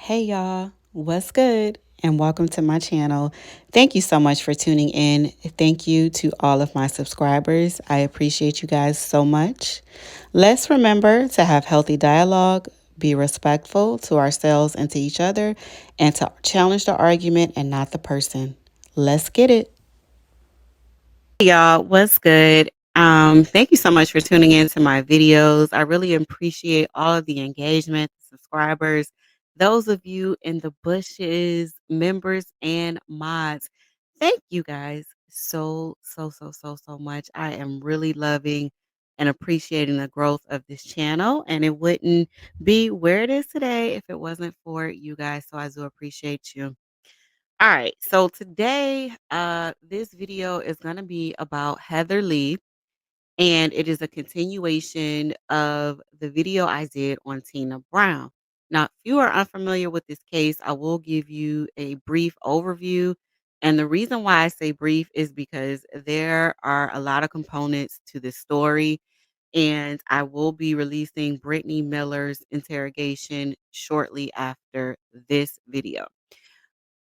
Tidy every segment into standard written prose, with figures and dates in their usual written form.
Hey y'all, what's good? And welcome to my channel. Thank you so much for tuning in. Thank you to all of my subscribers. I appreciate you guys so much. Let's remember to have healthy dialogue, be respectful to ourselves and to each other, and to challenge the argument and not the person. Let's get it. Hey y'all, what's good? Thank you so much for tuning in to my videos. I really appreciate all of the engagement, subscribers, those of you in the bushes, members and mods. Thank you guys so much. I am really loving and appreciating the growth of this channel, and it wouldn't be where it is today if it wasn't for you guys. So I do appreciate you. All right. So today, this video is going to be about Heather Lee, and it is a continuation of the video I did on Tina Brown. Now, if you are unfamiliar with this case, I will give you a brief overview. And the reason why I say brief is because there are a lot of components to this story, and I will be releasing Britnee Miller's interrogation shortly after this video.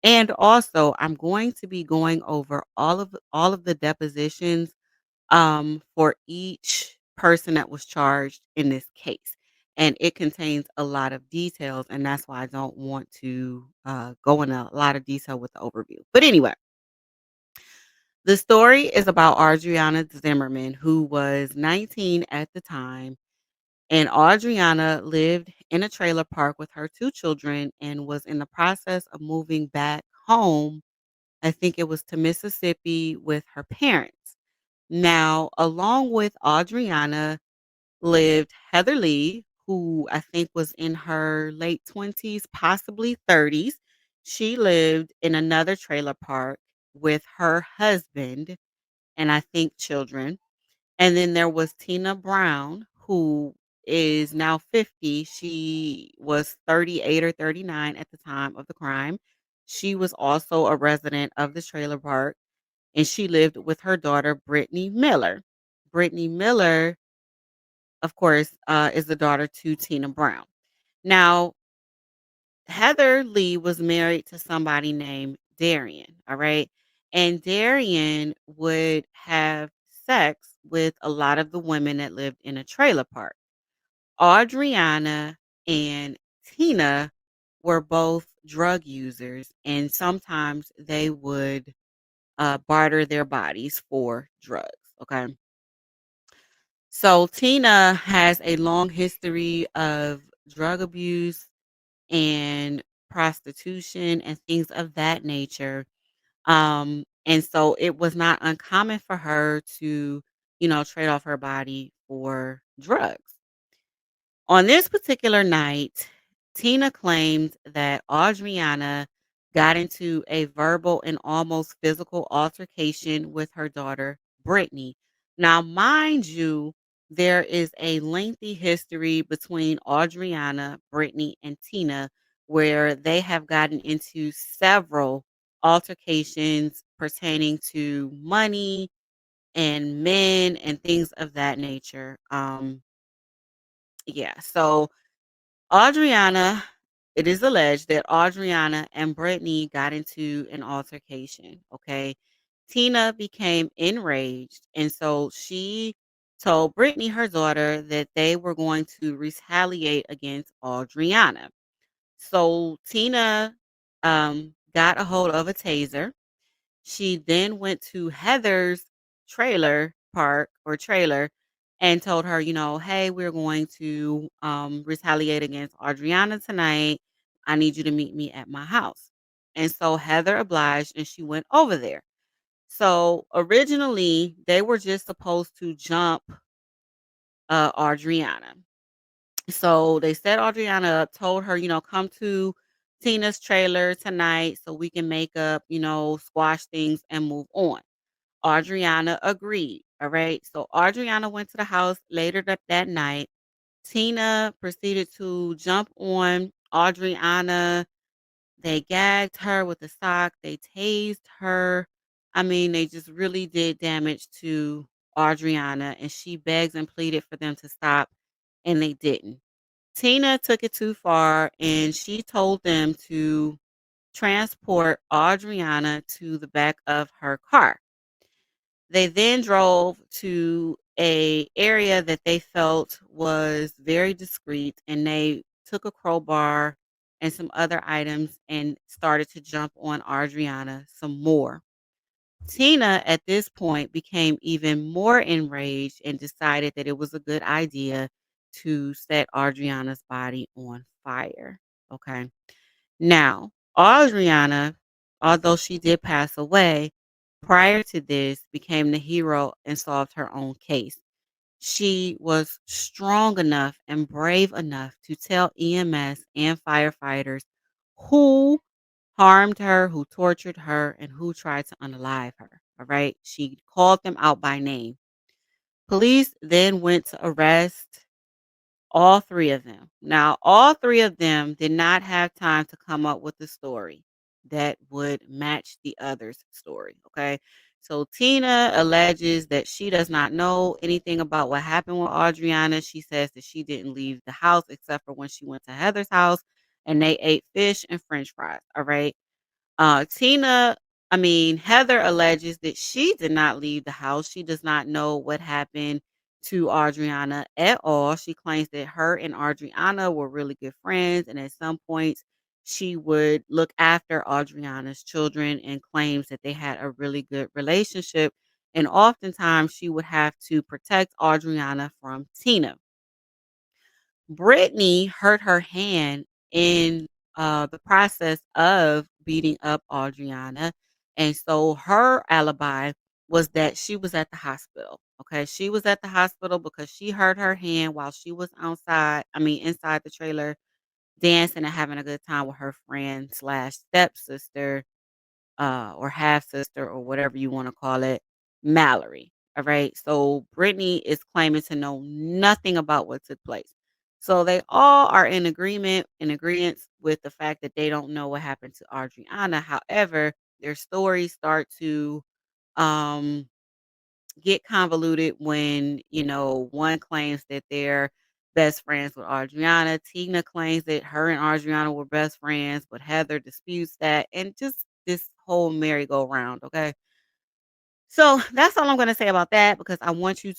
And also, I'm going to be going over all of the depositions for each person that was charged in this case. And it contains a lot of details, and that's why I don't want to go in a lot of detail with the overview. But anyway, the story is about Audreanna Zimmerman, who was 19 at the time, and Audriana lived in a trailer park with her two children and was in the process of moving back home. I think it was to Mississippi with her parents. Now, along with Audriana lived Heather Lee, who I think was in her late 20s, possibly 30s. She lived in another trailer park with her husband and I think children. And then there was Tina Brown, who is now 50. She was 38 or 39 at the time of the crime. She was also a resident of the trailer park, and she lived with her daughter, Britnee Miller. Britnee Miller, of course, is the daughter to Tina Brown. Now, Heather Lee was married to somebody named Darian, all right? And Darian would have sex with a lot of the women that lived in a trailer park. Audriana and Tina were both drug users, and sometimes they would barter their bodies for drugs. Okay. So Tina has a long history of drug abuse and prostitution and things of that nature. And so it was not uncommon for her to, trade off her body for drugs. On this particular night, Tina claimed that Audriana got into a verbal and almost physical altercation with her daughter, Brittany. Now, mind you, there is a lengthy history between Audriana, Brittany, and Tina where they have gotten into several altercations pertaining to money and men and things of that nature. Yeah, so Audriana, it is alleged that Audriana and Brittany got into an altercation. Okay. Tina became enraged. And so she told Brittany, her daughter, that they were going to retaliate against Audriana. So Tina got a hold of a taser. She then went to Heather's trailer park or trailer and told her, "Hey, we're going to retaliate against Audriana tonight. I need you to meet me at my house." And so Heather obliged and she went over there. So originally, they were just supposed to jump Audriana. So they set Audriana up, told her, come to Tina's trailer tonight so we can make up, squash things and move on. Audriana agreed. All right. So Audriana went to the house later that night. Tina proceeded to jump on Audriana. They gagged her with a sock. They tased her. I mean, they just really did damage to Audriana, and she begged and pleaded for them to stop, and they didn't. Tina took it too far and she told them to transport Audriana to the back of her car. They then drove to a area that they felt was very discreet, and they took a crowbar and some other items and started to jump on Audriana some more. Tina at this point became even more enraged and decided that it was a good idea to set Audriana's body on fire. Okay. Now, Audriana, although she did pass away, prior to this became the hero and solved her own case. She was strong enough and brave enough to tell EMS and firefighters who harmed her, who tortured her, and who tried to unalive her. All right. She called them out by name. Police then went to arrest all 3 of them. Now, all 3 of them did not have time to come up with a story that would match the other's story, okay? So Tina alleges that she does not know anything about what happened with Audriana. She says that she didn't leave the house except for when she went to Heather's house and they ate fish and french fries, all right? Heather alleges that she did not leave the house. She does not know what happened to Audriana at all. She claims that her and Audriana were really good friends, and at some points she would look after Audriana's children and claims that they had a really good relationship. And oftentimes she would have to protect Audriana from Tina. Britney hurt her hand in the process of beating up Audriana. And so her alibi was that she was at the hospital. Okay. She was at the hospital because she hurt her hand while she was inside the trailer dancing and having a good time with her friend slash stepsister or half sister or whatever you want to call it, Mallory. All right. So Brittany is claiming to know nothing about what took place. So they all are in agreement with the fact that they don't know what happened to Adriana. However, their stories start to um get convoluted when, one claims that they're best friends with Adriana. Tina claims that her and Adriana were best friends, but Heather disputes that. And just this whole merry-go-round, okay? So that's all I'm gonna say about that because I want you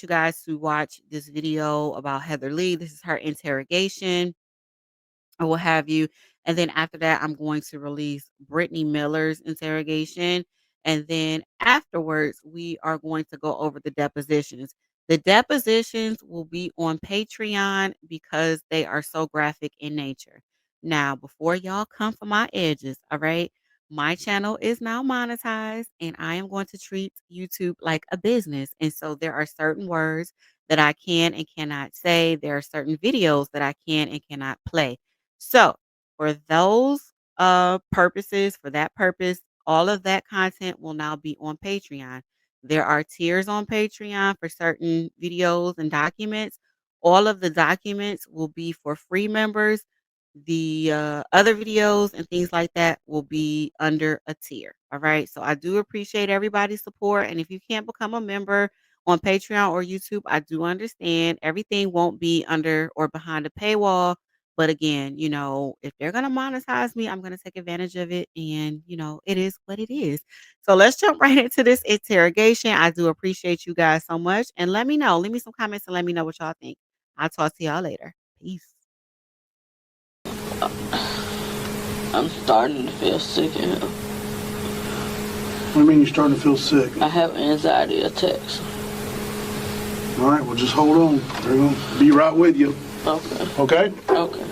guys to watch this video about Heather Lee. This is her interrogation or what have you. And then after that, I'm going to release Britnee Miller's interrogation. And then afterwards, we are going to go over the depositions. The depositions will be on Patreon because they are so graphic in nature. Now, before y'all come for my edges, all right, my channel is now monetized and I am going to treat YouTube like a business. And so there are certain words that I can and cannot say. There are certain videos that I can and cannot play. So, for those purposes, for that purpose, all of that content will now be on Patreon. There are tiers on Patreon for certain videos and documents. All of the documents will be for free members. The other videos and things like that will be under a tier. All right. So I do appreciate everybody's support. And if you can't become a member on Patreon or YouTube, I do understand everything won't be under or behind a paywall. But again, if they're going to monetize me, I'm going to take advantage of it. And, it is what it is. So let's jump right into this interrogation. I do appreciate you guys so much. And let me know. Leave me some comments and let me know what y'all think. I'll talk to y'all later. Peace. I'm starting to feel sick here. What do you mean you're starting to feel sick? I have anxiety attacks. All right, well, just hold on. They're going to be right with you. Okay. Okay? Okay.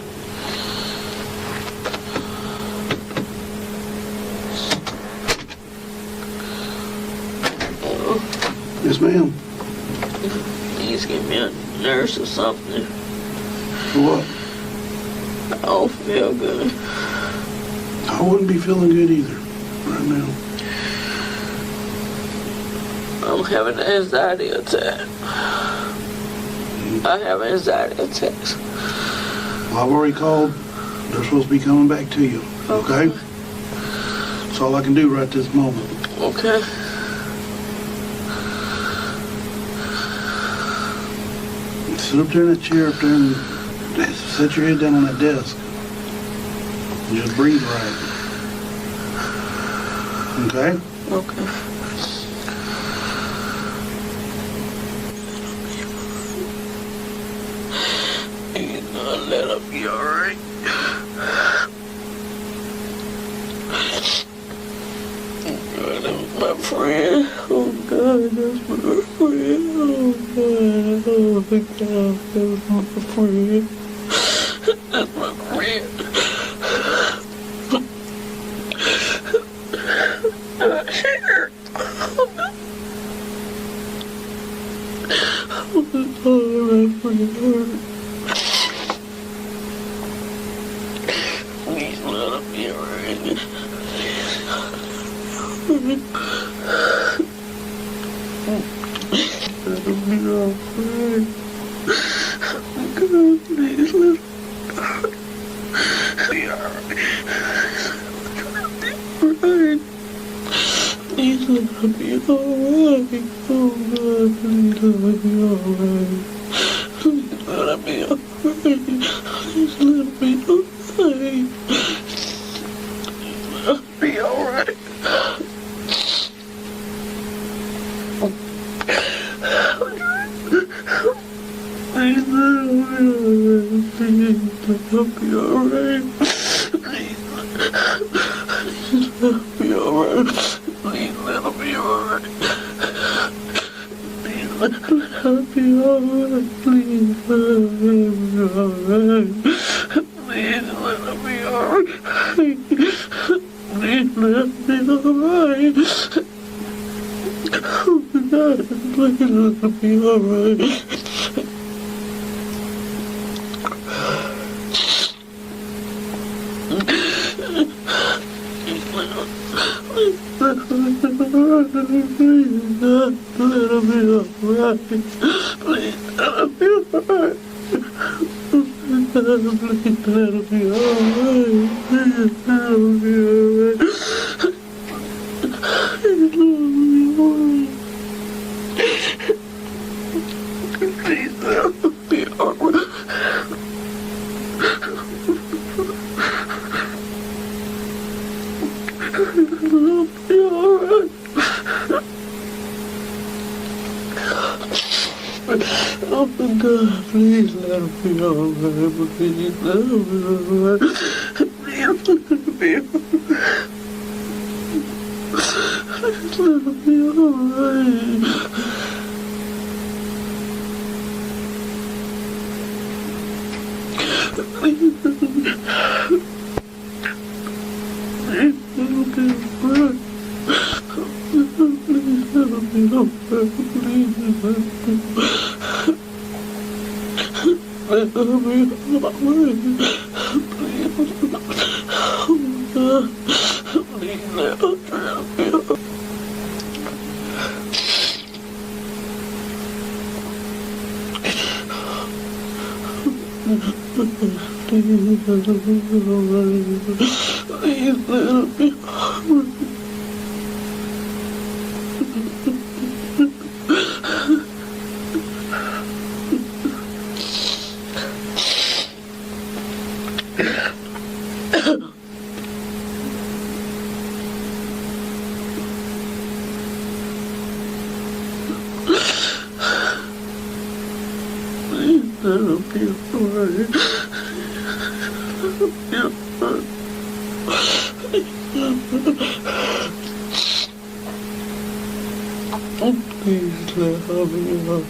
Yes, ma'am. Please give me a nurse or something. For what? I don't feel good. I wouldn't be feeling good either right now. I'm having an anxiety attack. I have anxiety attacks. Well, I've already called. They're supposed to be coming back to you. Okay? That's all I can do right this moment. Okay. Sit up there in that chair up there and Set your head down on that desk. And just breathe right. Okay? Okay. You're gonna let her be alright. God, that's my friend. Oh God, that's my friend. Oh God, that's my friend. That's my friend. Please let her be alright. Let her be alright. God, please let her be alright. Please let her be alright. Oh God, please let her be alright. Please let her be alright. Please let her be alright. Let her be alright. Please let her be alright. Please let her be alright. Please let her be alright. Please let her be alright. Please let her be alright. Please let her be alright. Please let her be alright. Oh God, please let her be alright. Let her be alright. Please let her be alright. Please let her be alright. Please let her be alright. Please let her be alright. Oh God, please let her be alright. Please let her be alright. Please let her be alright. Please let her be alright. Please let her be alright. Please let her be alright. Please let her be alright. Please let her be alright. Let her be alright. Please. Oh God. Please let her be alright. Please let her be alright. Please let her be alright. That'll be alright. Please let her be alright. Please let her be alright.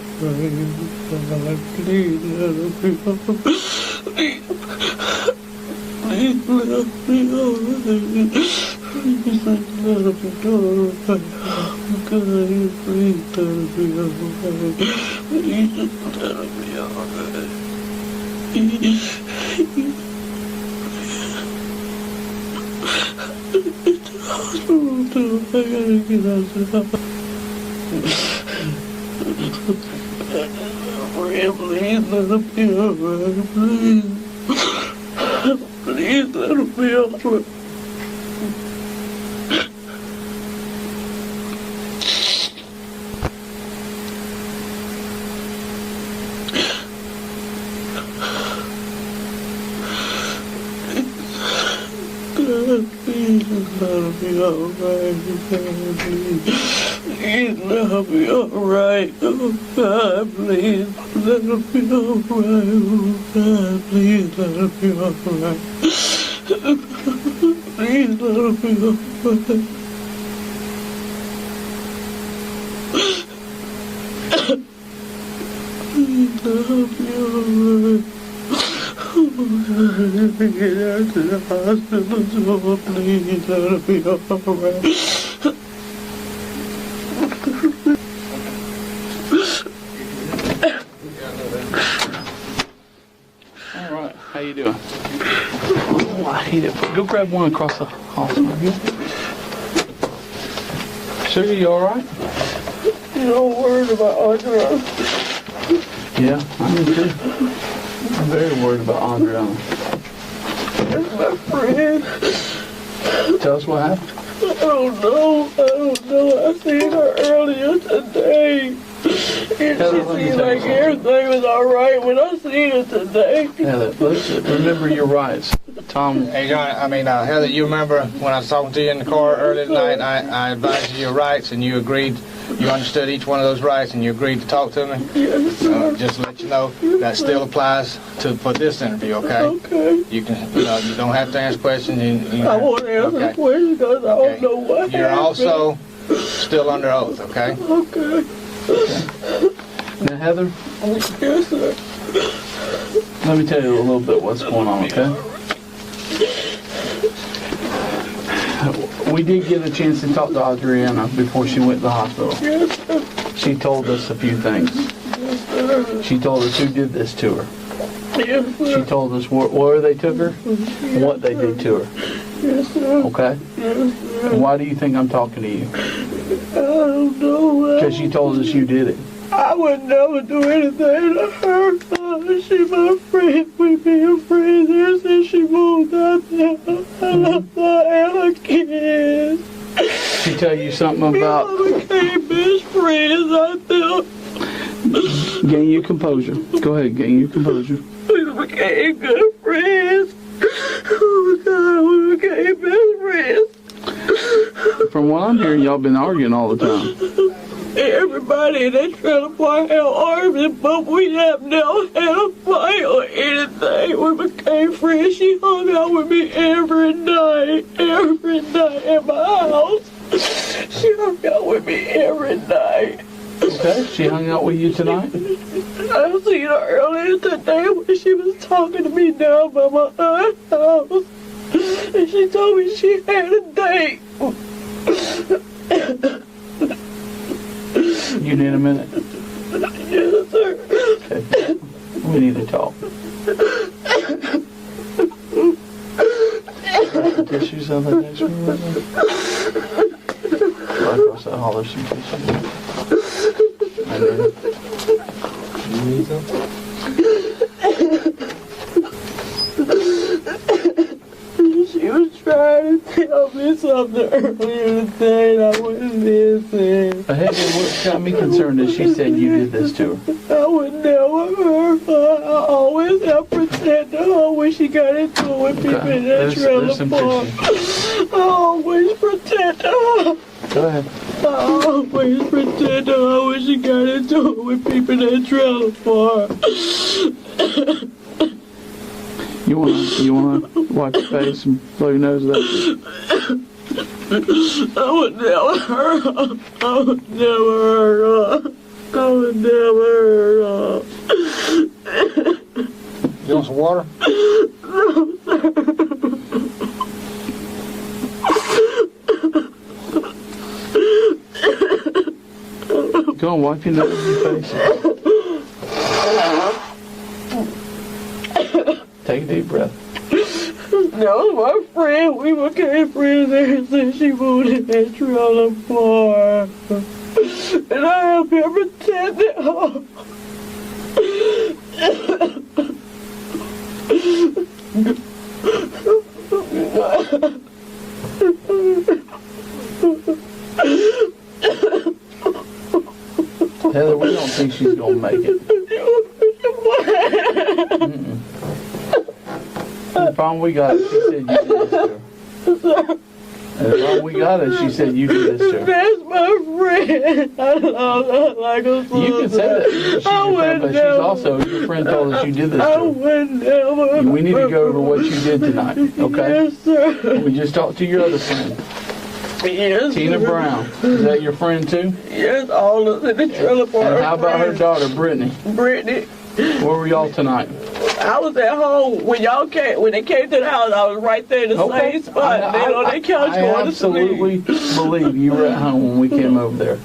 Please let her be alright. Please let her be alright. God, please let her be alright. Please let her be alright. It's the hospital too. I gotta get out of the hospital. Please let her be alright. Please. Please let her be alright. God, please let me alright. Please let me alright. Oh God, please let me alright. Oh God, please let me alright. Please let me alright. Please let me alright. Get out to the hospital, so please let me alright. All right, how you doing? Oh, I hate it. Go grab one across the hospital. Sugar, you all right? You don't worry about Audreanna. Yeah, I am too. I'm very worried about Audreanna. That's my friend. Tell us what happened. I don't know. I seen her earlier today. And Heather, she let me seemed tell you like something. everything was alright when I seen her today. Heather, let's remember your rights. Tom, Hey, John, Heather, you remember when I was talking to you in the car earlier tonight, I advised you your rights and you agreed, you understood each one of those rights and you agreed to talk to me? Yes, sir. Just to let you know, that still applies for this interview, okay? Okay. You can, you don't have to ask questions. I won't answer the question because I don't know what You're happened. also still under oath, okay? Okay. now Heather, Yes, sir. let me tell you a little bit what's going on, okay? We did get a chance to talk to Audreanna before she went to the hospital. Yes, sir. She told us a few things. Yes, sir. She told us who did this to her. Yes, She sir. told us where they took her, what they did to her, Yes, sir. okay? Yes, sir. Why do you think I'm talking to you? I don't know. Because she told us you did it. I would never do anything to her. She my friend. We've been friends ever since she moved out there. I love her and her kids. She tell you something We about all became best friends out there. gain your composure. Go ahead, gain your composure. We became good friends. Oh God, we became best friends. From what I'm hearing, y'all been arguing all the time. Everybody in that trailer park had arguments, but we have never had a fight or anything. We became friends. She hung out with me every night at my house. She hung out with me every night. Okay, she hung out with you tonight? I seen her earlier today when she was talking to me down by my aunt's house. And she told me she had a date. You need a minute? Yes, sir. Okay. We need to talk. Tissues on the next one right there? Right across that hall, there's some tissues. I need it. You need some? She was trying to tell me something earlier today and I wouldn't listen. But hey, what got me concerned is she said you did this to her. I would never hurt her. I always have protected her when she got into it with people in that There's trailer some park. tissue. I always protected her. Go ahead. I always protected her when she got into it with people in that trailer park. You wanna wipe your face and blow your nose with that? I would never hurt her. I would never hurt her. I would never hurt her. You want some water? Go on, wipe your nose and your face. Take a deep breath. That was my friend. We became friends ever since she moved in that trailer park. And I have been protecting her. Heather, we don't think she's gonna make it. Mm-mm. The problem we got is she said you did this to her. sir. And all we got is she said you did this to her. That's my friend. I love her like a sister. You can say that she's your friend, but she's also your friend told us you did this to I her. would never. We need to go over what you did tonight, okay? Yes, sir. We just talked to your other friend, Yes, Tina sir. Brown. Is that your friend too? Yes, all of the trailer park. And how about her daughter, Britnee? Britney? Where were y'all tonight? I was at home when y'all came. When they came to the house, I was right there in the same spot. They on their couch I going to absolutely sleep. believe you were at home when we came over there.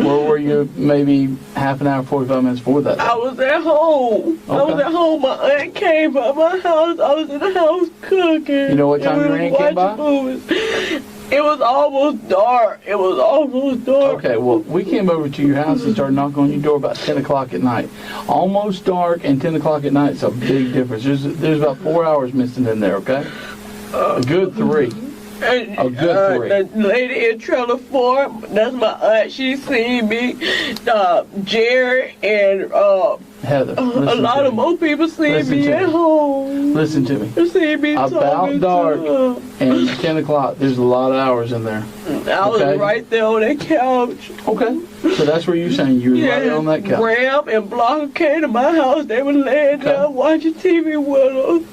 Where were you maybe half an hour, 45 minutes before that? I was at home. I was Okay. at home. My aunt came by my house. I was in the house cooking. You know what time And your we aunt was came by? watching movies. It was almost dark. It was almost dark. Okay, well, we came over to your house and started knocking on your door about 10 o'clock at night. Almost dark and 10 o'clock at night is a big difference. There's about 4 hours missing in there, okay? A good 3. And, A good 3. The lady in trailer 4, that's my aunt. She seen me. Jerry and Heather, a listen lot to of me. more people seen Listen me to at me. home. Listen to me. They seen me About talking dark to her. and 10 o'clock, there's a lot of hours in there. I was Okay. right there on that couch. Okay, so that's where you're saying you were right on that couch. Graham and Blanca came to my house. They were laying there Okay. watching TV with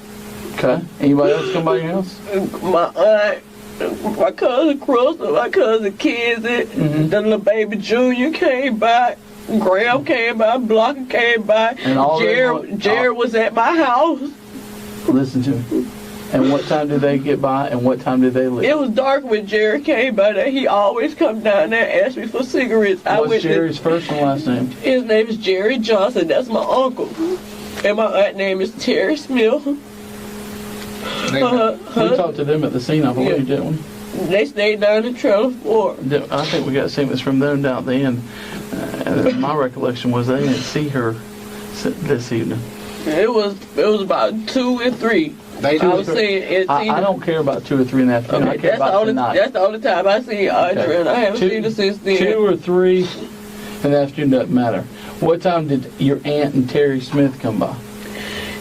Okay, anybody else come by your house? us. My aunt, my cousin Crystal, my cousin Kizzy, Mhm. the little baby Junior came by. Graham came by, Blanca came by. And all they want- Jared was at my house. Listen to me. And what time did they get by and what time did they leave? It was dark when Jared came by there. He always come down there and ask me for cigarettes. What's Jerry's first and last name? His name is Jerry Johnson. That's my uncle. And my aunt name is Terry Smith. We talked to them at the scene, I believe, didn't we? They stayed down in trailer 4. I think we got statements from them down at the end. My recollection was they didn't see her this evening. It was about 2 and 3. I was saying, I don't care about 2 or 3 in the afternoon. I care about tonight. That's the only time I see Audrey, and I haven't seen her since then. 2 or 3 in the afternoon doesn't matter. What time did your aunt and Terry Smith come by?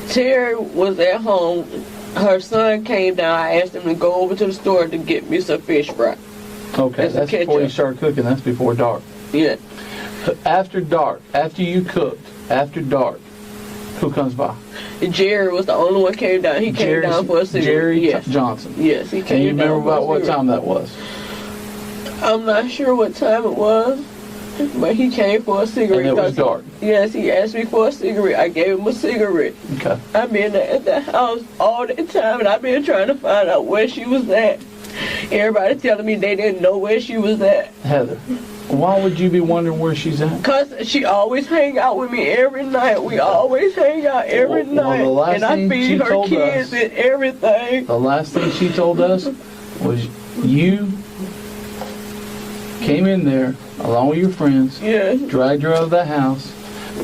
Terry was at home. Her son came down. I asked him to go over to the store to get me some fish fry. Okay, that's before you ketchup. start cooking. That's before dark. Yeah. After dark, after you cooked, after dark, who comes by? Jerry was the only one came down. He came down for a cigarette. Jerry Yes. Johnson. Yes, he came And you remember down for a about what cigarette. time that was? I'm not sure what time it was, but he came for a cigarette. And it was 'cause dark. Yes, he asked me for a cigarette. I gave him a cigarette. Okay. I've been at the house all that time, and I've been trying to find out where she was at. Everybody telling me they didn't know where she was at. Heather, why would you be wondering where she's at? Cause she always hang out with me every night. We always hang out every Well, night, the last and I thing she feed her told kids us- and everything. The last thing she told us was you came in there along with your friends, Yeah. dragged her out of the house,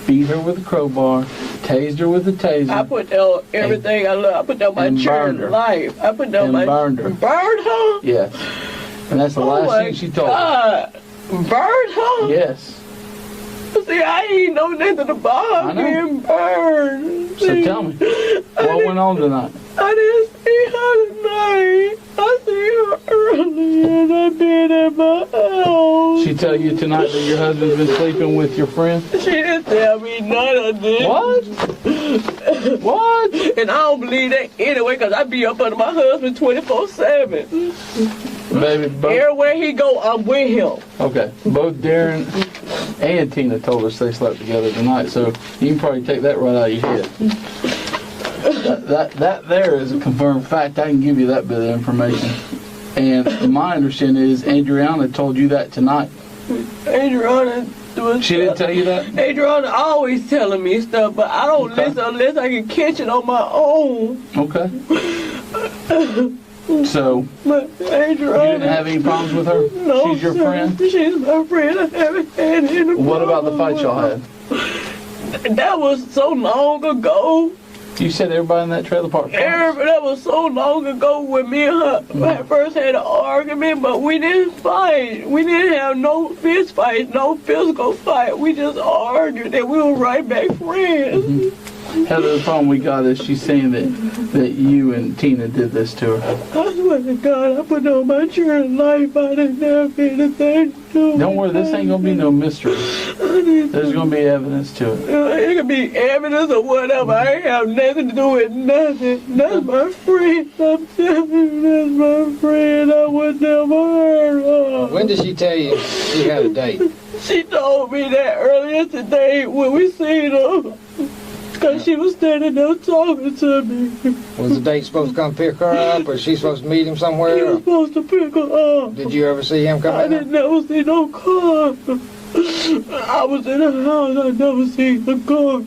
beat her with a crowbar, tased her with a taser, I put down everything I love. I put down my and burned her. children's life. I put down And my burned her. Burned her? yes. And that's the Oh last my thing she told us. God. Burned her? Yes. See, I ain't know nothing about I her know. getting burned. So See, tell me, what went on tonight? I didn't see her tonight. I see her earlier and I've been at my house. She tell you tonight that your husband's been sleeping with your friend? She didn't tell me none of this. What? What? And I don't believe that anyway, because I be up under my husband 24/7. Baby, both, Everywhere he go, I'm with him. okay, both Darren and Tina told us they slept together tonight, so you can probably take that right out of your head. That there is a confirmed fact. I can give you that bit of information. And my understanding is Audreanna told you that tonight. Audreanna doing She didn't tell you that? Audreanna always telling me stuff, but I don't Okay. listen unless I can catch it on my own. Okay. So, But you didn't Audreanna, have any problems with her? no, She's your sir. friend? She's my friend. I haven't had any What about the problem fight y'all with had? her. That was so long ago. You said everybody in that trailer park fights. That was so long ago when me and her first had an argument, but we didn't fight. We didn't have no fist fight, no physical fight. We just argued and we were right back friends. Heather, the problem we got is she's saying that you and Tina did this to her. I swear to God, I put on my true life. I didn't have anything to do. Don't worry, this ain't gonna be no mystery. There's gonna be evidence to it. It could be evidence or whatever. I ain't have nothing to do with nothing. That's my friend. I'm telling you, that's my friend. I would never hurt her. When did she tell you she had a date? She told me that earlier today when we seen her. Because she was standing there talking to me. Was the date supposed to come pick her up, or she supposed to meet him He somewhere? was supposed to pick her up. Did you ever see him come I in? didn't never see no car. I was in the house. I never seen the car.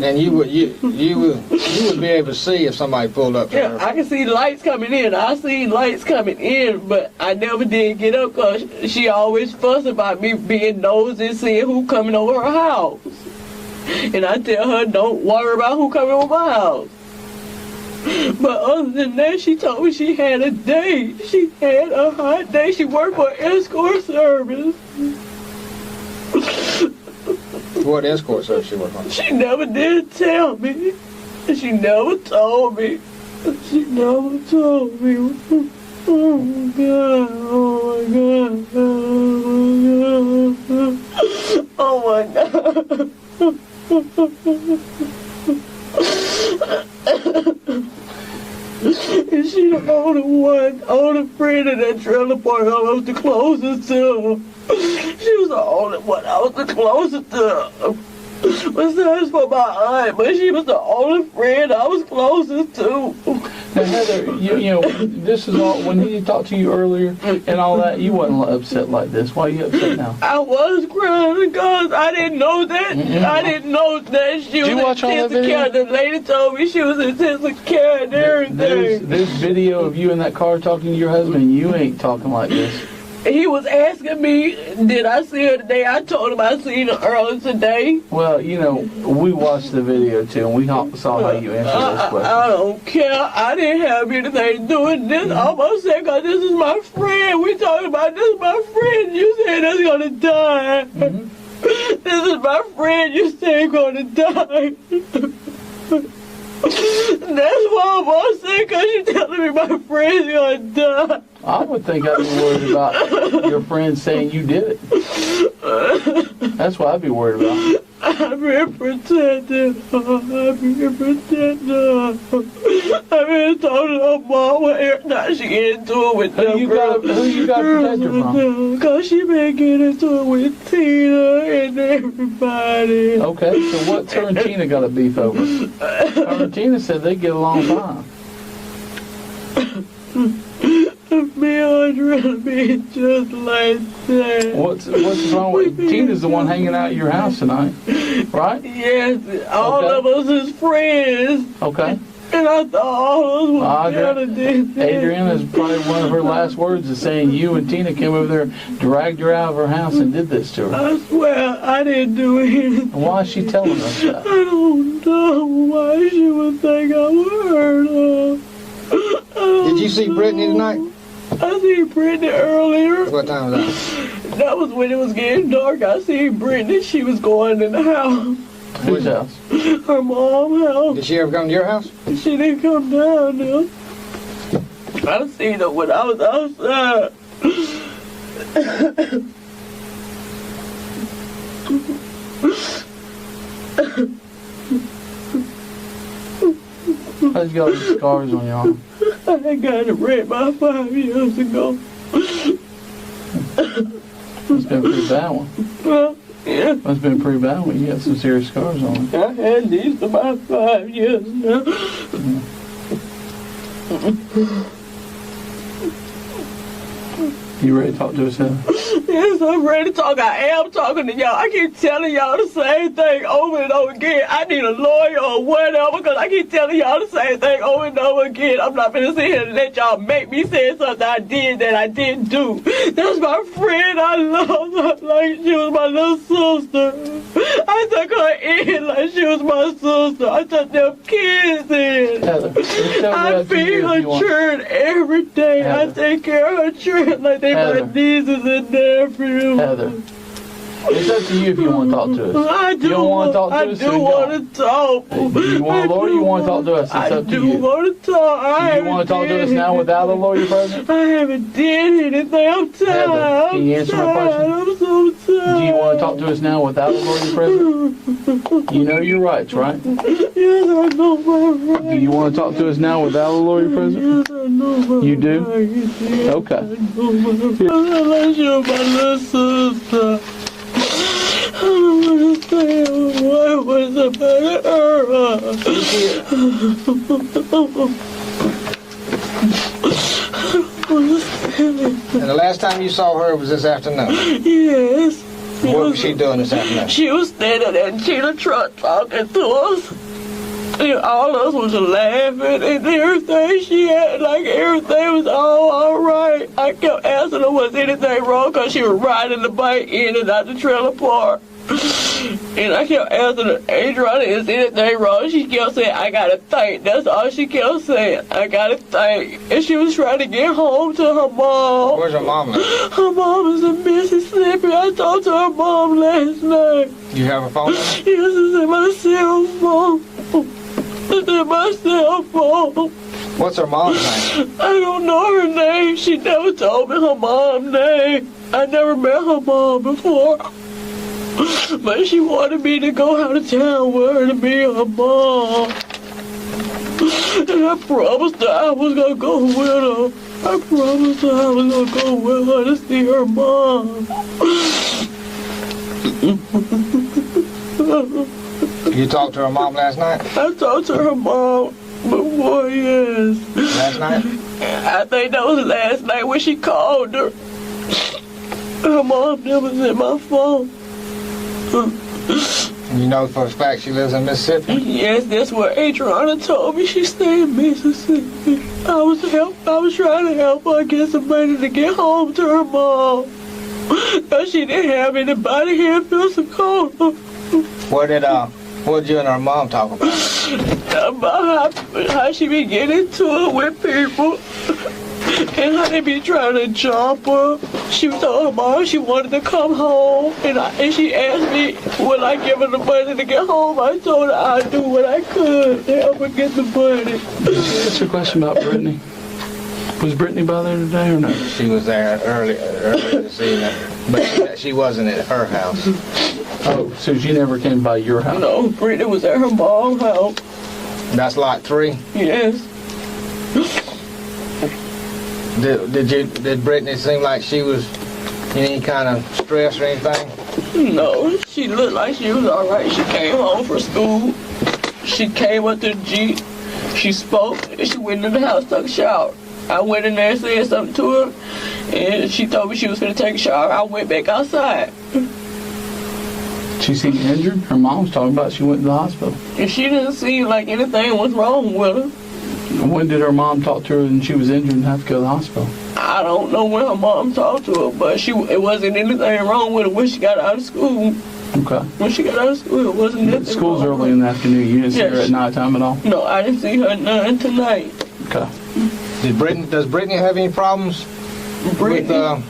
And you would be able to see if somebody pulled up to Yeah, her. I can see lights coming in. I seen lights coming in, but I never did get up because she always fuss about me being nosy, seeing who coming over her house. And I tell her, don't worry about who coming over my house. But other than that, she told me she had a date. She had a hot day. She worked for escort service. What escort service she worked on? She never did tell me. She never told me. She never told me. Oh my God, oh my God, oh my God. And she the only friend in that trailer park I was the closest to. She was the only one I was the closest to. Besides for my aunt, but she was the only friend I was closest to. Now, Heather, you know, this is all, when he talked to you earlier and all that, you wasn't upset like this. Why are you upset now? I was crying because I didn't know that. I didn't know that she was you watch all that intensive care. The lady told me she was intensive care and everything. There's video of you in that car talking to your husband. You ain't talking like this. He was asking me, did I see her today? I told him I seen her earlier today. Well, you know, we watched the video too, and we saw how you answered this question. I don't care. I didn't have anything to do with this. I'm upset because this is my friend. We talking about this is my friend. You said that's gonna die. This is my friend. You said gonna die. That's why I'm upset because you're telling me my friend's gonna die. I would think I'd be worried about your friend saying you did it. That's what I'd be worried about. I've been protecting her. I've been protecting her. I've been talking to her mom every time she get into it with them Who you got to protect her from? Because she been getting into it with Tina and everybody. Okay, so what's her and Tina got a beef over? Her and Tina said they get along fine. Me and Audreanna being just like that. What's wrong with Tina's the one hanging out at your house tonight, right? Yes, all of us is friends. Okay. And I thought all of us was gonna do that. Audreanna's probably one of her last words is saying you and Tina came over there, dragged her out of her house, and did this to her. I swear I didn't do anything. Why is she telling us that? I don't know why she would think I would hurt her. Did you see Britney tonight? I seen Britney earlier. What time was that? That was when it was getting dark. I seen Britney. She was going in the house. Whose house? Her mom's house. Did she ever come to your house? She didn't come down there. I seen her when I was outside. How's you got these scars on your arm? I got it red about 5 years ago. It's been a pretty bad one. Well, yeah. It's been a pretty bad one. You got some serious scars on it. I had these for about 5 years now. You ready to talk to us, Heather? Yes, I'm ready to talk. I am talking to y'all. I keep telling y'all the same thing over and over again. I need a lawyer or whatever because I keep telling y'all the same thing over and over again. I'm not going to sit here and let y'all make me say something I did that I didn't do. That's my friend. I love her like she was my little sister. I took her in like she was my sister. I took them kids in. Heather, I feed her children every day. Heather. I take care of her children like they my Heather. nieces and nephews. Heather, It's up to you if you want to talk to us. I do. You don't want to talk to I us? do want to talk. Do you want a lawyer? You want to talk to us? It's I up to do you. want to talk. Do you want to talk to us now without a lawyer present? I haven't did anything. I'm tired. Heather, can you answer my question? I'm so tired. Do you want to talk to us now without a lawyer present? You know your rights, right? Yes, I know my rights. Do you want to talk to us now without a lawyer present? Yes, I know my You do? rights. Yes, Okay. I know my rights. I love you, my little sister. I don't understand what was about And the last time you saw her was this afternoon. Yes. What was she doing this afternoon? She was standing in the truck talking to us. And all of us was laughing and everything. She had like everything was all right. I kept asking her was anything wrong because she was riding the bike in and out the trailer park. And I kept asking her, Audreanna, is anything wrong? She kept saying, I gotta think. That's all she kept saying. I gotta think. And she was trying to get home to her mom. Where's her mom at? Her mom is in Mississippi. I talked to her mom last night. You have a phone number? Yes, it's in my cell phone. It's in my cell phone. What's her mom's name? I don't know her name. She never told me her mom's name. I never met her mom before. But she wanted me to go out of town with her to be her mom. And I promised her I was going to go with her. I promised her I was going to go with her to see her mom. You talked to her mom last night? I talked to her mom before, yes. Last night? I think that was last night when she called her. Her mom never in my phone. You know for a fact she lives in Mississippi? Yes, that's what Audreanna told me. She stayed in Mississippi. I was trying to help her get some money to get home to her mom. Because she didn't have anybody here in Pensacola. What did you and her mom talk about? About how she be getting into it with people. And how they be trying to jump her. She told her mom she wanted to come home. And she asked me, would I give her the money to get home? I told her I'd do what I could to help her get the money. What's your question about Britney? Was Britney by there today or not? She was there early this evening. But she wasn't at her house. Oh, so she never came by your house? No, Britney was at her mom's house. That's lot 3? Yes. Did Britney seem like she was in any kind of stress or anything? No, she looked like she was all right. She came home from school. She came up to the Jeep. She spoke, and she went in the house, took a shower. I went in there and said something to her, and she told me she was going to take a shower. I went back outside. She seemed injured? Her mom was talking about she went to the hospital. And she didn't seem like anything was wrong with her. When did her mom talk to her and she was injured and had to go to the hospital? I don't know when her mom talked to her, but it wasn't anything wrong with her when she got out of school. Okay. When she got out of school, it wasn't anything School's wrong early in the afternoon. You didn't see her Yes. at nighttime at all? No, I didn't see her none tonight. Okay. Does Britney have any problems with Audreanna?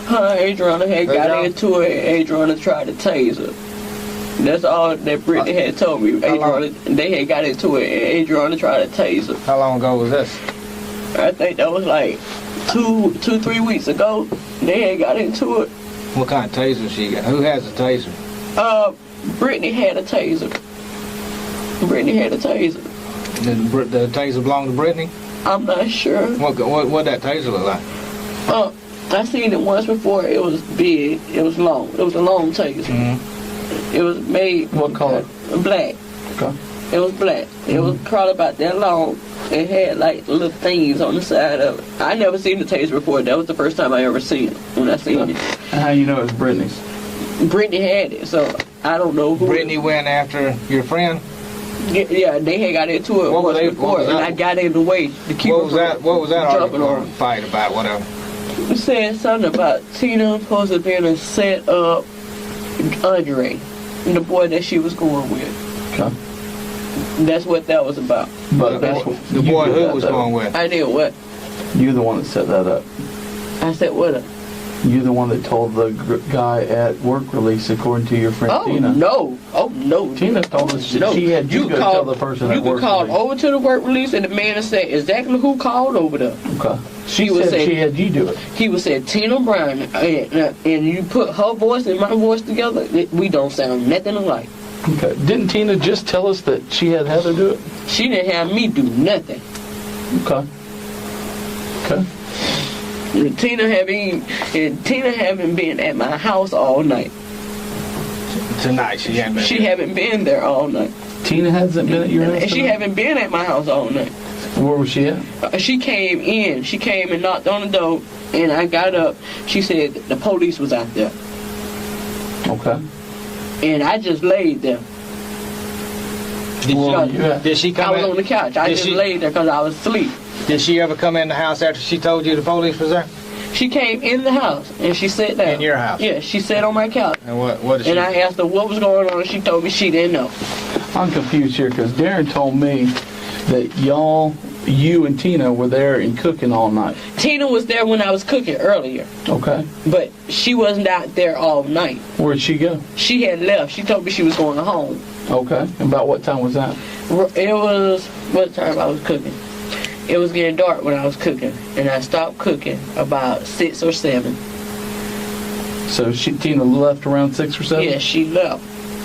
Audreanna had got into it, and Audreanna tried to tase her. That's all that Britney had told me. They had got into it, and Audreanna tried to tase her. How long ago was this? I think that was like 3 weeks ago. They had got into it. What kind of taser she got? Who has a taser? Britney had a taser. Britney had a taser. Did the taser belong to Britney? I'm not sure. What that taser look like? I seen it once before. It was big. It was long. It was a long taser. Mm-hmm. It was made. What color? Black. Okay. It was black. It was probably about that long. It had like little things on the side of it. I never seen the taser before. That was the first time I ever seen it. When I seen it. And how you know it was Britney's? Britney had it, so I don't know who. Britney went after your friend? Yeah, they had got into it once before, and I got in the way to keep What was that jumping argument on or fight about, whatever? It said something about Tina supposed to have been a set up Andre, the boy that she was going with. Okay. That's what that was about. But that's what The boy who was going with? I did what? You're the one that set that up. I said what? You're the one that told the guy at work release, according to your friend Tina. No. Tina told us that she had you go tell the person at work release. You could call over to the work release, and the man would say exactly who called over there. Okay. She would say she had you do it. He would say Tina Brown, and you put her voice and my voice together, we don't sound nothing alike. Okay. Didn't Tina just tell us that she had Heather do it? She didn't have me do nothing. Okay. Tina haven't been at my house all night. Tonight she haven't been. She haven't been there all night. Tina hasn't been at your house? She haven't been at my house all night. Where was she at? She came in. She came and knocked on the door, and I got up. She said the police was out there. Okay. And I just laid there. Did she come I was in? on the couch. I just laid there because I was asleep. Did she ever come in the house after she told you the police was there? She came in the house and she sat down. In your house? Yeah, she sat on my couch. And what did she? And I asked her what was going on, and she told me she didn't know. I'm confused here because Darren told me that you and Tina were there and cooking all night. Tina was there when I was cooking earlier. Okay. But she wasn't out there all night. Where'd she go? She had left. She told me she was going home. Okay. About what time was that? It was, what time I was cooking? It was getting dark when I was cooking, and I stopped cooking about 6 or 7. So Tina left around 6 or 7? Yeah, she left.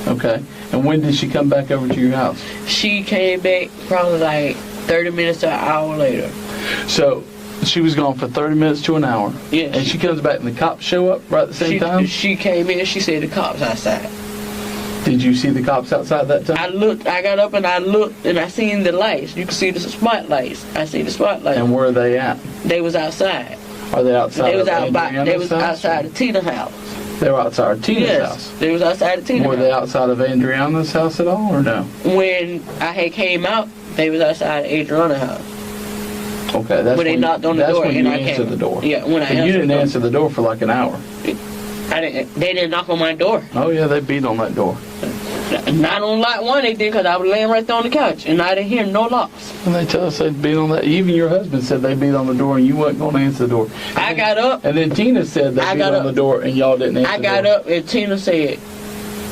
Okay. And when did she come back over to your house? She came back probably like 30 minutes to an hour later. So she was gone for 30 minutes to an hour? Yeah. And she comes back and the cops show up right at the same time? She came in, she said the cops outside. Did you see the cops outside that time? I got up and I looked and I seen the lights. You can see the spotlights. I see the spotlights. And where are they at? They was outside. Are they outside? They was Audreanna's house? outside of Tina's house. They were outside of Tina's Yes, house? they was outside of Tina's house. Were they outside of Audreanna's house at all, or no? When I had came out, they was outside of Audreanna's house. Okay, that's when they knocked on the door when and you I answered came. the door. Yeah, when I and answered you didn't the door. answer the door for like an hour. They didn't knock on my door. Oh yeah, they beat on that door. Not on lot 1 they did, because I was laying right there on the couch and I didn't hear no locks. And they tell us they beat on that. Even your husband said they beat on the door and you wasn't going to answer the door. I got up. And then Tina said they beat on the door and y'all didn't answer the door. I got up and Tina said,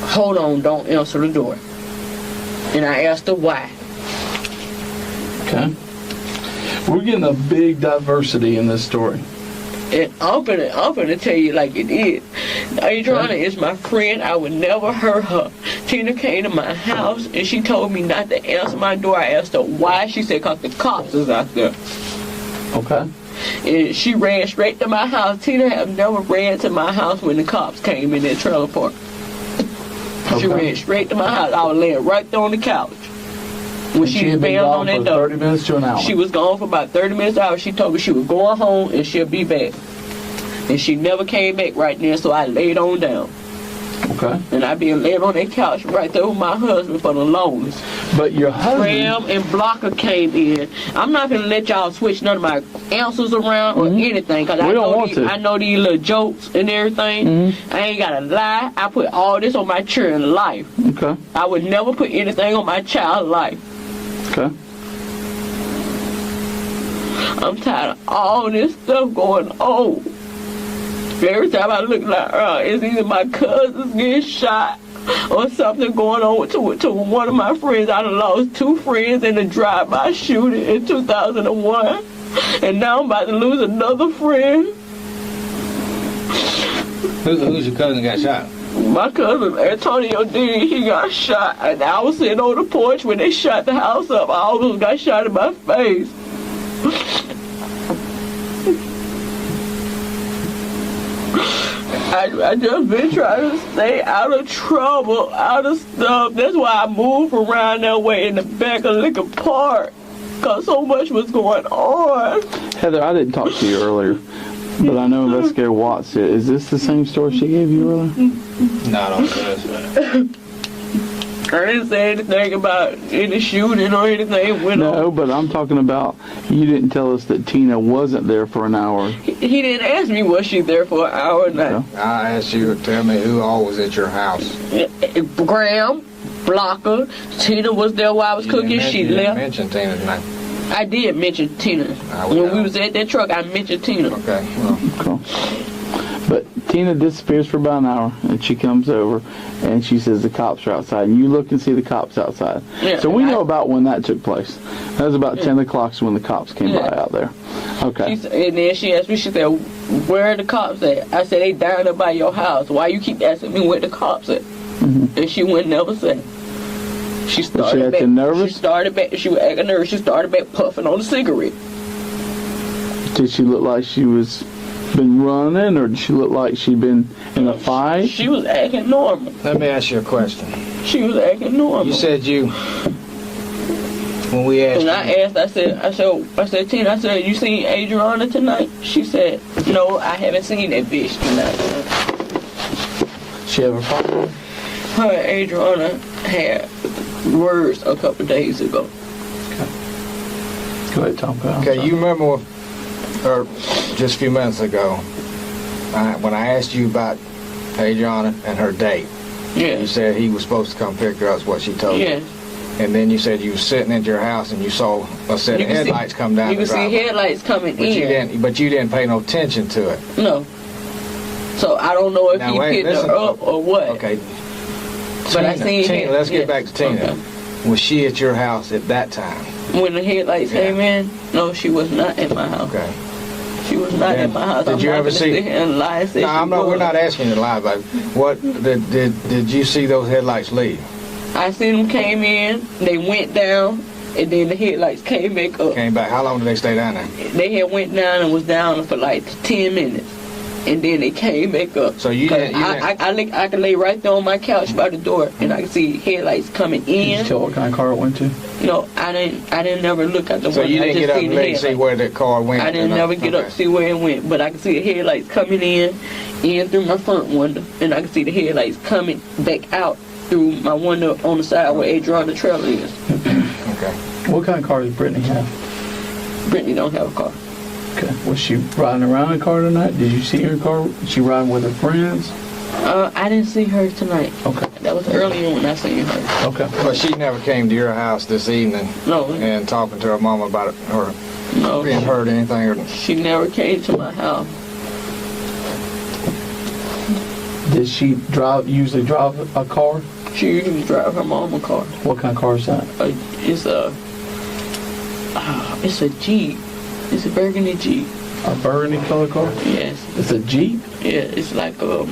hold on, don't answer the door. And I asked her why. Okay. We're getting a big diversity in this story. And I'm gonna tell you like it is. Audreanna is my friend. I would never hurt her. Tina came to my house and she told me not to answer my door. I asked her why. She said, because the cops is out there. Okay. And she ran straight to my house. Tina have never ran to my house when the cops came in that trailer park. She ran straight to my house. I was laying right there on the couch. When she had been bailed on gone that for door. 30 minutes to an hour. She was gone for about 30 minutes to an hour. She told me she was going home and she'll be back. And she never came back right then, so I laid on down. Okay. And I been laying on that couch right there with my husband for the longest. But your husband... Graham and Blocker came in. I'm not going to let y'all switch none of my answers around or anything, because I know these little jokes and everything. I ain't got to lie. I put all this on my children's life. Okay. I would never put anything on my child's life. Okay. I'm tired of all this stuff going on. Every time I look like it's either my cousins getting shot or something going on to one of my friends. I done lost 2 friends in a drive-by shooting in 2001. And now I'm about to lose another friend. Who's your cousin got shot? My cousin Antonio D, he got shot, and I was sitting on the porch when they shot the house up. I almost got shot in my face. I just been trying to stay out of trouble, out of stuff. That's why I moved around that way in the back of Lincoln Park, because so much was going on. Heather, I didn't talk to you earlier, but I know Investigator Watts did. Is this the same story she gave you earlier? No, I don't think so. I didn't say anything about any shooting or anything. No, but I'm talking about, you didn't tell us that Tina wasn't there for an hour. He didn't ask me was she there for an hour or not. I asked you to tell me who all was at your house. Graham, Blocker, Tina was there while I was cooking. She You left. didn't mention Tina's name. I did mention Tina. When we was at that truck, I mentioned Tina. Okay, well. Cool. But Tina disappears for about an hour, and she comes over, and she says the cops are outside. And you look and see the cops outside. Yeah, So we know about when that took place. That was about 10 o'clock when the cops came by Yeah. out there. Okay. And then she asked me, she said, where are the cops at? I said, they down there by your house. Why you keep asking me where the cops at? And she wouldn't never say. She started back. nervous? She was acting nervous. She started back puffing on a cigarette. Did she look like she was been running, or did she look like she'd been in a fight? She was acting normal. Let me ask you a question. She was acting normal. You said when we asked And you, I said, Tina, I said, you seen Audreanna tonight? She said, no, I haven't seen that bitch tonight. She have a problem? Her and Audreanna had words a couple days ago. Go ahead, Tom. okay, you remember, or just a few minutes ago, when I asked you about Audreanna and her date, you Yes. said he was supposed to come pick her up, is what she told you. Yes. And then you said you were sitting at your house and you saw a set of headlights come down You the can see driveway. headlights coming in. But you didn't pay no attention to it. No. So I don't know if Now, he wait, picked listen. her up or what. Okay. But I seen Tina, let's get yes. back to Tina. Okay. Was she at your house at that time? When the headlights Yeah. came in, no, she was not at my house. Okay. She was not Then at my house. did I'm you not ever gonna see- sit here and lie and say No, she we're was. not asking you to lie about it. What did you see those headlights leave? I seen them came in, they went down, and then the headlights came back up. Came back. How long did they stay down there? They had went down and was down for like 10 minutes. And then they came back up. So you 'Cause didn't- I can lay right there on my couch by the door, and I can see headlights coming Did you in. tell what kind of car it went to? No, I didn't never look at the So window. you I didn't just get up seen and the look and see headlights. where the car went? I didn't never get up to see where it went, but I can see the headlights coming in through my front window, and I can see the headlights coming back out through my window on the side where Audreanna trailer is. Okay. What kind of car did Britney have? Britney don't have a car. Okay. Was she riding around in a car tonight? Did you see her in a car? Was she riding with her friends? I didn't see her tonight. Okay. That was earlier when I seen her. Okay. But she never came to your house this evening No, and talking to her mama about it, or no. being heard anything, or She never came to my house. Did she usually drive a car? She usually drive her mama car. What kind of car is that? It's a Jeep. It's a burgundy Jeep. A burgundy color car? Yes. It's a Jeep? Yeah, it's like a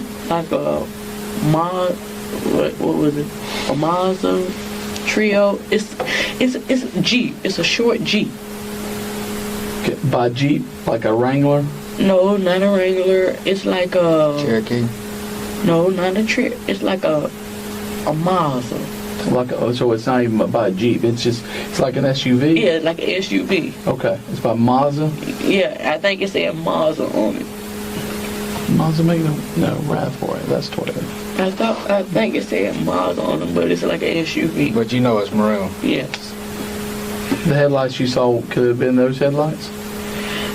what was it? A Mazda Trio. It's a Jeep. It's a short Jeep. Okay. By Jeep? Like a Wrangler? No, not a Wrangler. It's like a Cherokee. no, not a Trio. It's like a Mazda. So it's not even by a Jeep. It's like an SUV? Yeah, like an SUV. Okay. It's by Mazda? Yeah, I think it said Mazda on it. Mazda make no RAV4. That's Toyota. I think it said Mazda on it, but it's like an SUV. But you know it's maroon. Yes. The headlights you saw could have been those headlights?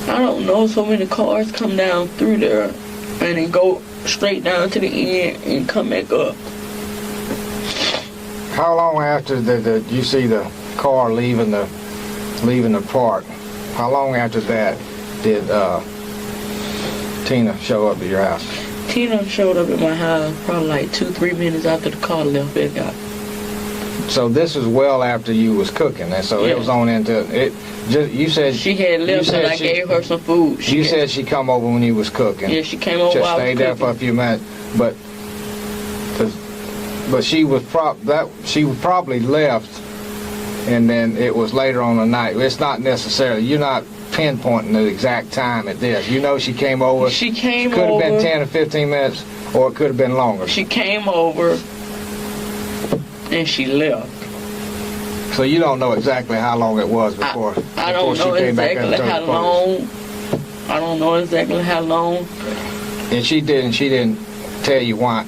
I don't know. So many cars come down through there and then go straight down to the end and come back up. How long after did you see the car leaving the park? How long after that did Tina show up at your house? Tina showed up at my house probably like 2-3 minutes after the car left back out. So this was well after you was cooking, and so Yeah. it was on into it. Just you said She had left and I gave her some food. You said she come over when you was cooking. Yeah, she came over Just while I was stayed there for a cooking. few minutes, but she was probably left, and then it was later on the night. It's not necessarily, you're not pinpointing the exact time at this. You know she came over. She came Could have been over. 10 or 15 minutes, or it could have been longer. She came over and she left. So you don't know exactly how long it was before. I don't know exactly how long. I don't know exactly how long. And she didn't tell you why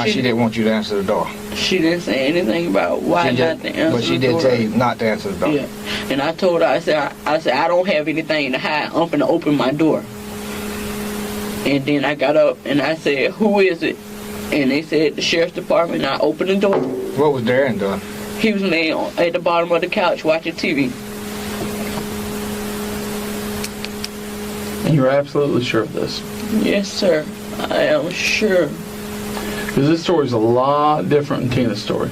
she didn't want you to answer the door. She didn't say anything about why not to answer But she the did door. tell you not to answer the door. Yeah, and I told her, I said I don't have anything to hide. I'm gonna open my door. And then I got up and I said, who is it? And they said the sheriff's department. And I opened the door. What was Darren doing? He was laying at the bottom of the couch watching TV. And you're absolutely sure of this? Yes, sir. I am sure. Because this story is a lot different than Tina's story.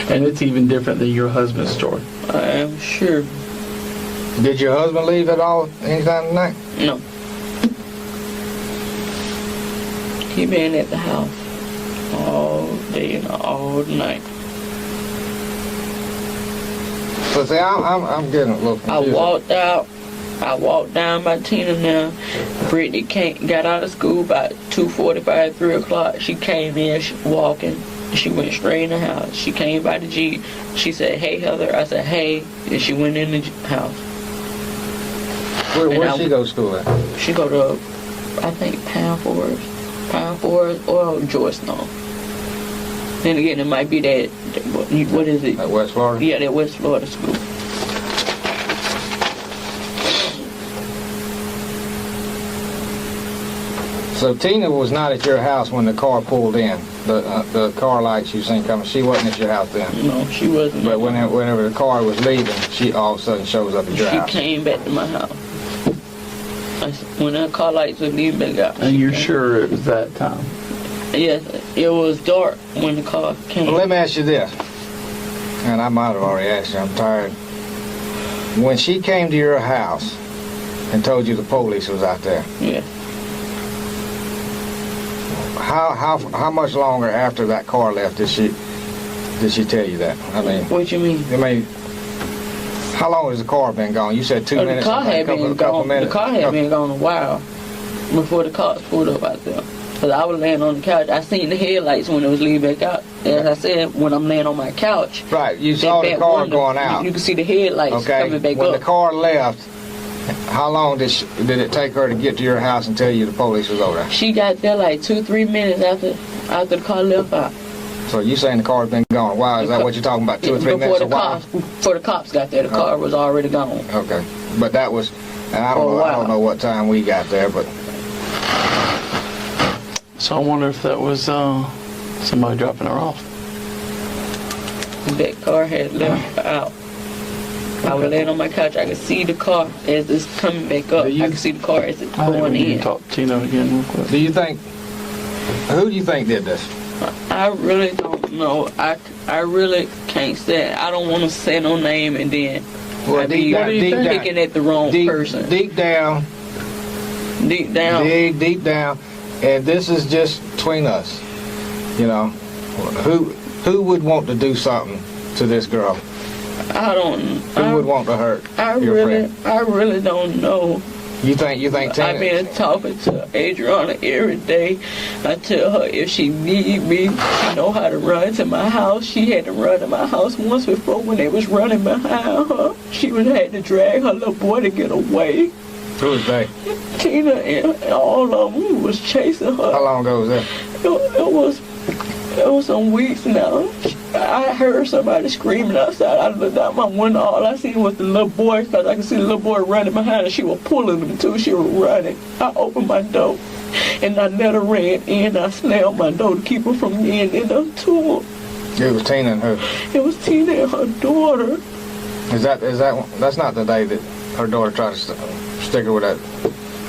And it's even different than your husband's story. I am sure. Did your husband leave at all anytime tonight? No. He been at the house all day and all night. So see, I'm getting a little confused. I walked down by Tina now. Britney got out of school about 2:45, 3 o'clock. She came in walking. She went straight in the house. She came by the Jeep. She said, "Hey, Heather." I said, "Hey." And she went in the house. Where she go to school at? She go to, I think, Pound Forest or Georgetown. Then again, it might be that, what is it? At West Florida? Yeah, that West Florida school. So Tina was not at your house when the car pulled in. The car lights you seen coming. She wasn't at your house then. No, she wasn't. But whenever the car was leaving, she all of a sudden shows up at your house. She came back to my house. When her car lights were leaving back out. And you're sure it was that time? Yes, it was dark when the car came. Well, let me ask you this, and I might have already asked you. I'm tired. When she came to your house and told you the police was out there, Yeah. how much longer after that car left did she tell you that? I mean, What you mean? How long has the car been gone? You said 2 minutes. The car had been gone. Minutes. The car had been gone a while before the cops pulled up out there. Cause I was laying on the couch. I seen the headlights when it was leaving back out. As I said, when I'm laying on my couch. Right. You saw the car going out. You can see the headlights coming back when up. the car left, how long did it take her to get to your house and tell you the police was over there? She got there like 2-3 minutes after the car left out. So you saying the car's been gone a while? Is that what you're talking about? 2 or 3 minutes a while? Before the cops got there, the car was already gone. Okay. But that was, and I don't know what time we got there, but. So I wonder if that was somebody dropping her off. That car had left out. I was laying on my couch. I could see the car as it's coming back up. I could see the car as it's going in. Talk to Tina again real quick. Who do you think did this? I really don't know. I really can't say. I don't want to say no name and then Well, be picking at the wrong person. Deep down. Deep down. Deep down. And this is just between us. You know, who would want to do something to this girl? I don't. Who would want to hurt your friend? I really don't know. You think Tina? I've been talking to Audreanna every day. I tell her if she need me, she know how to run to my house. She had to run to my house once before when they was running behind her. She would had to drag her little boy to get away. Who was they? Tina and all of them was chasing her. How long ago was that? It was some weeks now. I heard somebody screaming outside. I looked out my window. All I seen was the little boy, because I could see the little boy running behind her. She was pulling him too. She was running. I opened my door, and I let her ran in. I slammed my door to keep her from getting in them too. It was Tina and who? It was Tina and her daughter. That's not the day that her daughter tried to stick her with that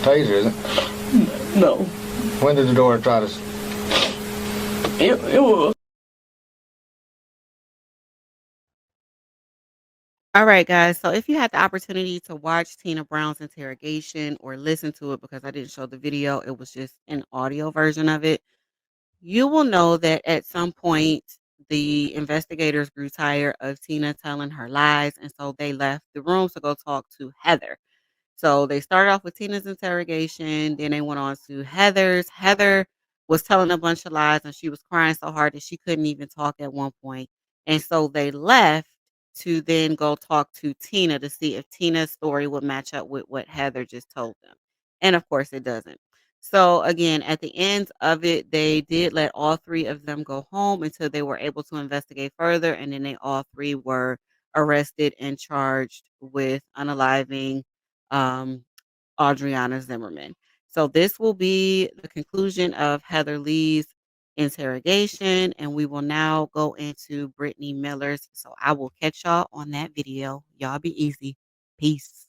taser, is it? No. When did the daughter try to? It was. All right, guys. So if you had the opportunity to watch Tina Brown's interrogation or listen to it, because I didn't show the video, it was just an audio version of it, you will know that at some point the investigators grew tired of Tina telling her lies, and so they left the room to go talk to Heather. So they started off with Tina's interrogation, then they went on to Heather's. Heather was telling a bunch of lies, and she was crying so hard that she couldn't even talk at one point. And so they left to then go talk to Tina to see if Tina's story would match up with what Heather just told them. And of course, it doesn't. So again, at the end of it, they did let all three of them go home until they were able to investigate further. And then they all three were arrested and charged with unaliving Audreanna Zimmerman. So this will be the conclusion of Heather Lee's interrogation, and we will now go into Britnee Miller's. So I will catch y'all on that video. Y'all be easy. Peace.